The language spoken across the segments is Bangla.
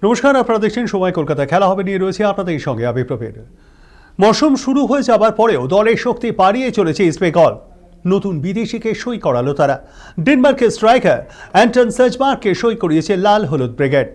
নমস্কার, আপনারা দেখছেন সময় কলকাতা। খেলা হবে নিয়ে রয়েছে আপনাদের সঙ্গে আমি প্রবীর। মৌসুম শুরু হয়ে যাবার পরেও দলের শক্তি বাড়িয়ে চলেছে ইস্ট বেঙ্গল। নতুন বিদেশিকে সই করালো তারা। ডেনমার্কের স্ট্রাইকার অ্যান্টন সেজবার্গকে সই করিয়েছে লাল হলুদ ব্রিগেড।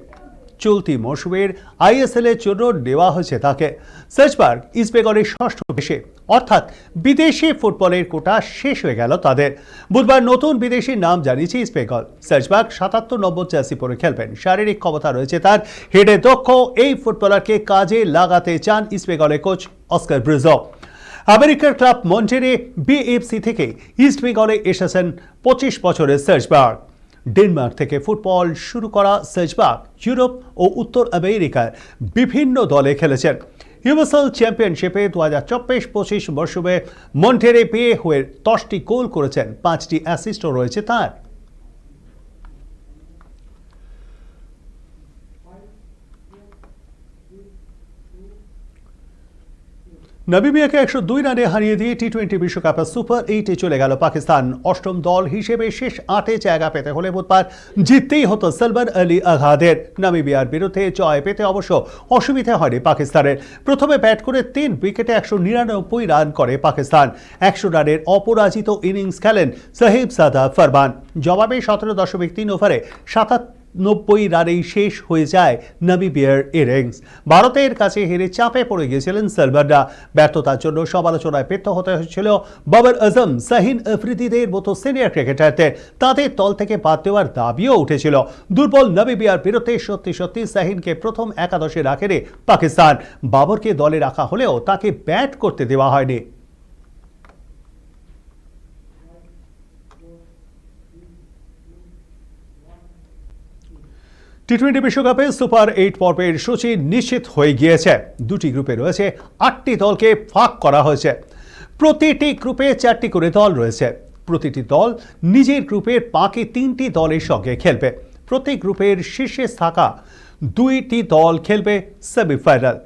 চলতি মৌসুমের আইএসএল এর জন্য নেওয়া হয়েছে তাকে। সেজবার্গ ইস্ট বেঙ্গলের ষষ্ঠ দেশে, অর্থাৎ বিদেশি ফুটবলের কোটা শেষ হয়ে গেল তাদের। বুধবার নতুন বিদেশির নাম জানিয়েছে ইস্ট বেঙ্গল। সেজবার্গ ৭৭ নম্বর জার্সি পরে খেলবেন। শারীরিক ক্ষমতা রয়েছে তার, হেডে দক্ষ। এই ফুটবলারকে কাজে লাগাতে চান ইস্ট বেঙ্গলের কোচ অস্কার ব্রিজো। আমেরিকার ক্লাব মন্টেরে বিএফসি থেকে ইস্ট বেঙ্গলে এসেছেন ২৫ বছরের সেজবার্গ। ডেনমার্ক থেকে ফুটবল শুরু করা সেজবার্গ ইউরোপ ও উত্তর আমেরিকার বিভিন্ন দলে খেলেছেন। ইউএসএল চ্যাম্পিয়নশিপে ২০২৪-২৫ মরশুমে মন্টেরে পেয়ে হয়ে ১০টি গোল করেছেন, ৫টি অ্যাসিস্টও রয়েছে তার। নামিবিয়াকে ১০২ রানে হারিয়ে দিয়ে টি-20 বিশ্বকাপের সুপার 8-এ চলে গেল পাকিস্তান। অষ্টম দল হিসেবে শেষ ৮-এ জায়গা পেতে হলে বুধবার জিততেই হতো সালমান আলী আঘাদের। নামিবিয়ার বিরুদ্ধে জয় পেতে অবশ্য অসুবিধা হয়নি পাকিস্তানের। প্রথমে ব্যাট করে ৩ উইকেটে ১৯৯ রান করে পাকিস্তান। ১০০ রানের অপরাজিত ইনিংস খেলেন সাহিবজাদা ফারমান। জবাবে ১৭.৩ ওভারে ৯৭ রানেই শেষ হয়ে যায় নামিবিয়ার ইনিংস। ভারতের কাছে হেরে চাপে পড়ে গিয়েছিলেন সালমানরা। ব্যর্থতার জন্য সমালোচনায় পেতে হতে হয়েছিল বাবর আজম, শাহিন আফ্রিদিদের মতো সিনিয়র ক্রিকেটারদের। তাদের দল থেকে বাদ দেওয়ার দাবিও উঠেছিল। দুর্বল নামিবিয়ার বিরুদ্ধে সত্যি শাহিনকে প্রথম একাদশে রাখেনি পাকিস্তান। বাবরকে দলে রাখা হলেও তাকে ব্যাট করতে দেওয়া হয়নি। টি-20 বিশ্বকাপে সুপার 8 পর্বের সূচি নিশ্চিত হয়ে গিয়েছে। দুটি গ্রুপে রয়েছে ৮টি দলকে ভাগ করা হয়েছে। প্রতিটি গ্রুপে 4টি করে দল রয়েছে। প্রতিটি দল নিজের গ্রুপের বাকি 3টি দলের সঙ্গে খেলবে। প্রতি গ্রুপের শীর্ষে থাকা 2টি দল খেলবে সেমিফাইনাল।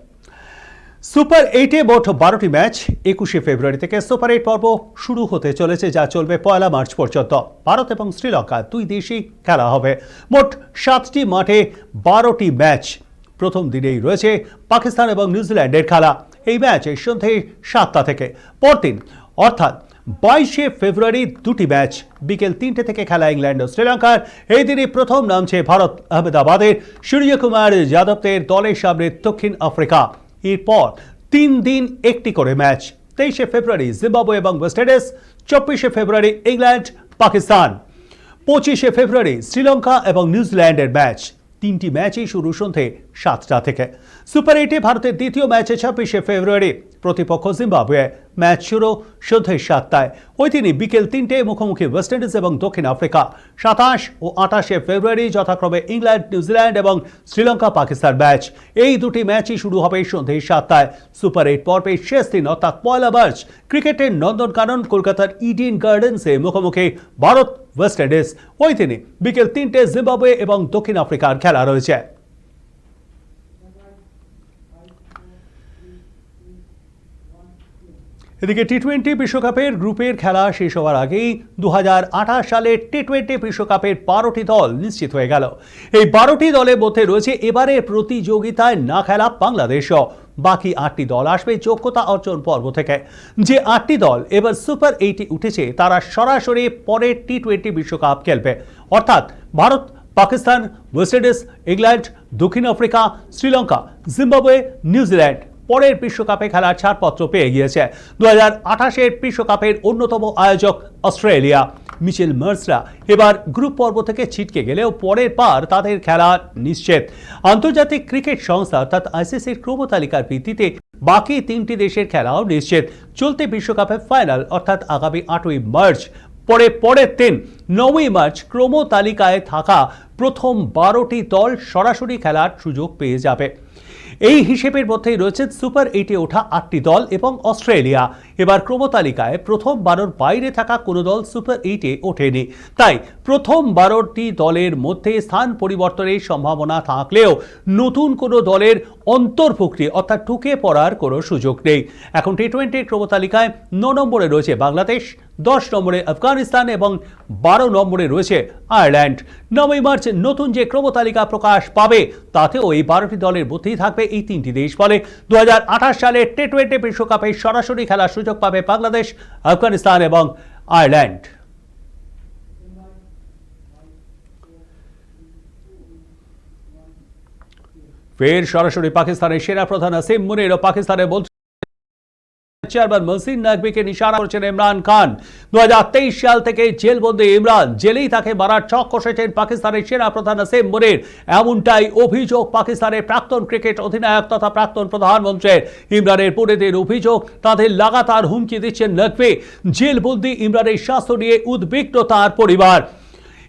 সুপার 8-এ মোট 12টি ম্যাচ। ২১শে ফেব্রুয়ারি থেকে সুপার 8 পর্ব শুরু হতে চলেছে, যা চলবে ১ মার্চ পর্যন্ত। ভারত এবং শ্রীলঙ্কা দুই দেশেই খেলা হবে। মোট 7টি মাঠে 12টি ম্যাচ। প্রথম দিনেই রয়েছে পাকিস্তান এবং নিউজিল্যান্ডের খেলা। এই ম্যাচ সন্ধ্যে 7টা থেকে। পরদিন অর্থাৎ ২২শে ফেব্রুয়ারি 2টি ম্যাচ। বিকেল 3টে থেকে খেলা ইংল্যান্ড ও শ্রীলঙ্কার। এই দিনই প্রথম নামছে ভারত আহমেদাবাদের সূর্যকুমার যাদবদের দলের সামনে দক্ষিণ আফ্রিকা। এরপর 3 দিন একটি করে ম্যাচ। 23শে ফেব্রুয়ারি জিম্বাবুয়ে এবং ওয়েস্ট ইন্ডিজ। 24শে ফেব্রুয়ারি ইংল্যান্ড পাকিস্তান। 25শে ফেব্রুয়ারি শ্রীলঙ্কা এবং নিউজিল্যান্ডের ম্যাচ। 3টি ম্যাচই শুরু সন্ধ্যে 7টা থেকে। সুপার 8-এ ভারতের দ্বিতীয় ম্যাচে 26শে ফেব্রুয়ারি প্রতিপক্ষ জিম্বাবুয়ে। ম্যাচ শুরু সন্ধ্যে 7টায়। ওই দিনই বিকেল 3টে মুখোমুখি ওয়েস্ট ইন্ডিজ এবং দক্ষিণ আফ্রিকা। 27 ও 28শে ফেব্রুয়ারি যথাক্রমে ইংল্যান্ড নিউজিল্যান্ড এবং শ্রীলঙ্কা পাকিস্তান ম্যাচ। এই দুটি ম্যাচই শুরু হবে সন্ধ্যে 7টায়। সুপার 8 পর্বের শেষ দিন অর্থাৎ 1 মার্চ ক্রিকেটের নন্দনকানন কলকাতার ইডেন গার্ডেন্সে মুখোমুখি ভারত ওয়েস্ট ইন্ডিজ। ওই দিনই বিকেল 3টে জিম্বাবুয়ে এবং দক্ষিণ আফ্রিকার খেলা রয়েছে। এদিকে টি-20 বিশ্বকাপের গ্রুপের খেলা শেষ হওয়ার আগেই ২০২৮ সালের টি-20 বিশ্বকাপের 12টি দল নিশ্চিত হয়ে গেল। এই 12টি দলের মধ্যে রয়েছে এবারের প্রতিযোগিতায় না খেলা বাংলাদেশও। বাকি 8টি দল আসবে যোগ্যতা অর্জন পর্ব থেকে। যে 8টি দল এবার সুপার 8-এ উঠেছে তারা সরাসরি পরের টি-20 বিশ্বকাপ খেলবে, অর্থাৎ Bharat, Pakistan, West Indies, England, দক্ষিণ আফ্রিকা, শ্রীলঙ্কা, জিম্বাবুয়ে, নিউজিল্যান্ড পরের বিশ্বকাপে খেলার ছাড়পত্র পেয়ে গিয়েছে। 2028-এর বিশ্বকাপের অন্যতম আয়োজক অস্ট্রেলিয়া। মিচেল মার্সরা এবার গ্রুপ পর্ব থেকে ছিটকে গেলেও পরের বার তাদের খেলা নিশ্চিত। আন্তর্জাতিক ক্রিকেট সংস্থা অর্থাৎ আইসিসির ক্রমতালিকার ভিত্তিতে বাকি 3টি দেশের খেলাও নিশ্চিত। চলতি বিশ্বকাপের ফাইনাল অর্থাৎ আগামী 8ই মার্চ। পরের দিন 9ই মার্চ ক্রম তালিকায় থাকা প্রথম 12টি দল সরাসরি খেলার সুযোগ পেয়ে যাবে। এই হিসেবের মধ্যেই রয়েছে সুপার 8-এ ওঠা 8টি দল এবং অস্ট্রেলিয়া। এবার ক্রমতালিকায় প্রথম 12 বাইরে থাকা কোনো দল সুপার 8-এ ওঠেনি। তাই প্রথম 12টি দলের মধ্যে স্থান পরিবর্তনের সম্ভাবনা থাকলেও নতুন কোনো দলের অন্তর্ভুক্তি অর্থাৎ ঢুকে পড়ার কোনো সুযোগ নেই। এখন টি-20 ক্রমতালিকায় 9 নম্বরে রয়েছে বাংলাদেশ, 10 নম্বরে আফগানিস্তান এবং 12 নম্বরে রয়েছে আয়ারল্যান্ড। 9ই মার্চ নতুন যে ক্রমতালিকা প্রকাশ পাবে তাতেও এই 12টি দলের মধ্যেই থাকবে এই 3টি দেশ। ফলে 2028 সালে টি-20 বিশ্বকাপে সরাসরি খেলার সুযোগ পাবে বাংলাদেশ, আফগানিস্তান এবং আয়ারল্যান্ড। ফের সরাসরি পাকিস্তানের সেনা প্রধান আসিম মুনির ও পাকিস্তানের বলছেন চেয়ারম্যান মহসিন নকভিকে নিশানা করেছেন ইমরান খান। 2023 সাল থেকে জেলবন্দি ইমরান, জেলেই তাকে মারার ছক কষেছেন পাকিস্তানের সেনা প্রধান আসিম মুনির। এমনটাই অভিযোগ পাকিস্তানের প্রাক্তন ক্রিকেট অধিনায়ক তথা প্রাক্তন প্রধানমন্ত্রীর। ইমরানের পরিদের অভিযোগ তাদের লাগাতার হুমকি দিচ্ছেন নকভি। জেলবন্দি ইমরানের স্বাস্থ্য নিয়ে উদ্বিগ্ন তার পরিবার।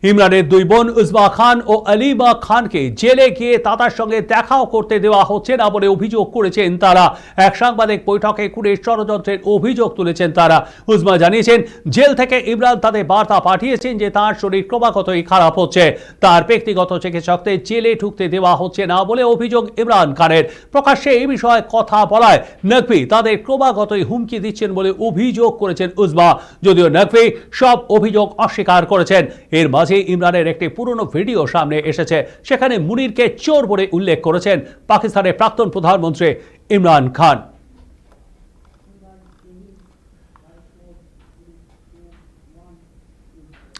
ইমরানের দুই বোন উজমা খান ও আলিমা খানকে জেলে গিয়ে তাদের সঙ্গে দেখাও করতে দেওয়া হচ্ছে না বলে অভিযোগ করেছেন তারা। এক সাংবাদিক বৈঠকে খুনের ষড়যন্ত্রের অভিযোগ তুলেছেন তারা। উজমা জানিয়েছেন জেল থেকে ইমরান তাদের বার্তা পাঠিয়েছেন যে তার শরীর ক্রমাগতই খারাপ হচ্ছে, তার ব্যক্তিগত চিকিৎসকদের জেলে ঢুকতে দেওয়া হচ্ছে না বলে অভিযোগ ইমরান খানের। প্রকাশ্যে এই বিষয়ে কথা বলায় নকভি তাদের ক্রমাগতই হুমকি দিচ্ছেন বলে অভিযোগ করেছেন উজমা, যদিও নকভি সব অভিযোগ অস্বীকার করেছেন। এর মাঝে ইমরানের একটি পুরনো ভিডিও সামনে এসেছে, সেখানে মুনিরকে চোর বলে উল্লেখ করেছেন পাকিস্তানের প্রাক্তন প্রধানমন্ত্রী ইমরান খান।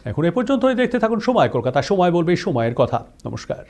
এখন এ পর্যন্তই, দেখতে থাকুন সময় কলকাতা। সময় বলবে সময়ের কথা। নমস্কার।